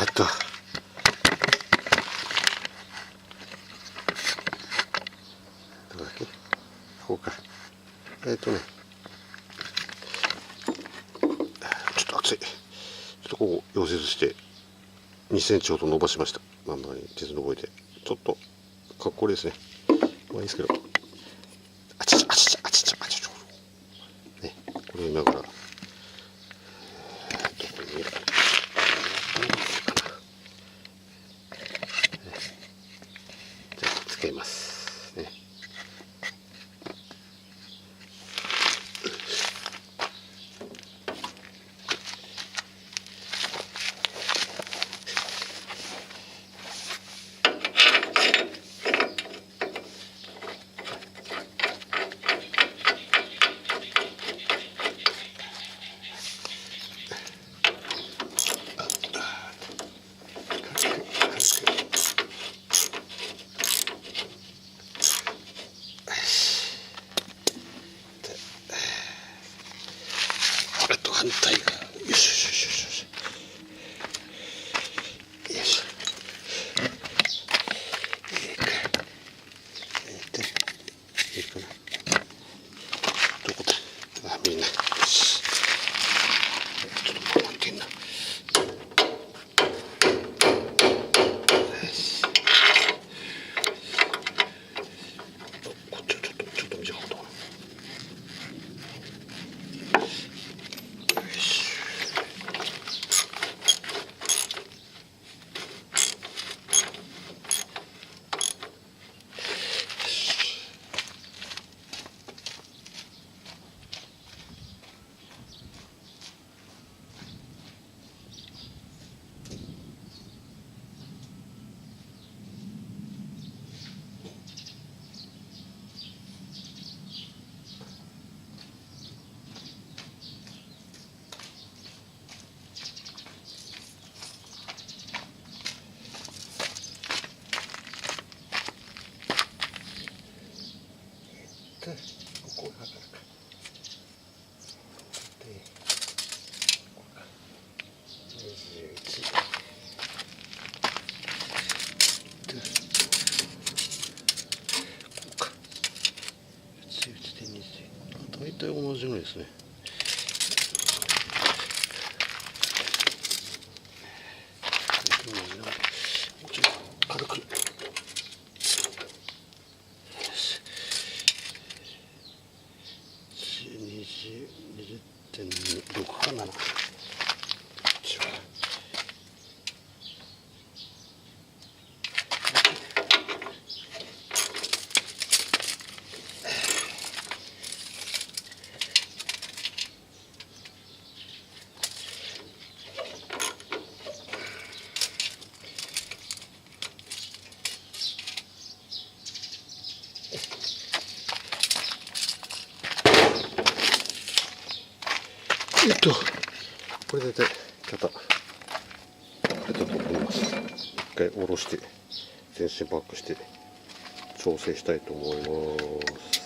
どこだっけ、こうか。ちょっと熱い。ちょっとここ溶接して2センチほど伸ばしました。真ん中に鉄の棒でちょっとかっこいいですね。まあいいですけど、あちちあちちあちちあちちね、これを今からどこに見えるかな。じゃあつけますね。反対側、よしよしよしよしよし、いいかな、どこだ、あ、みんな、よし、ちょっと回ってんな。こっちはちょっと短かったかな。ここが測るか。で、これか。21。で、こうか。11で20。大体同じぐらいですね。もうちょっと軽く。20.6かな。これで肩これだと思います。一回下ろして全身バックして調整したいと思います。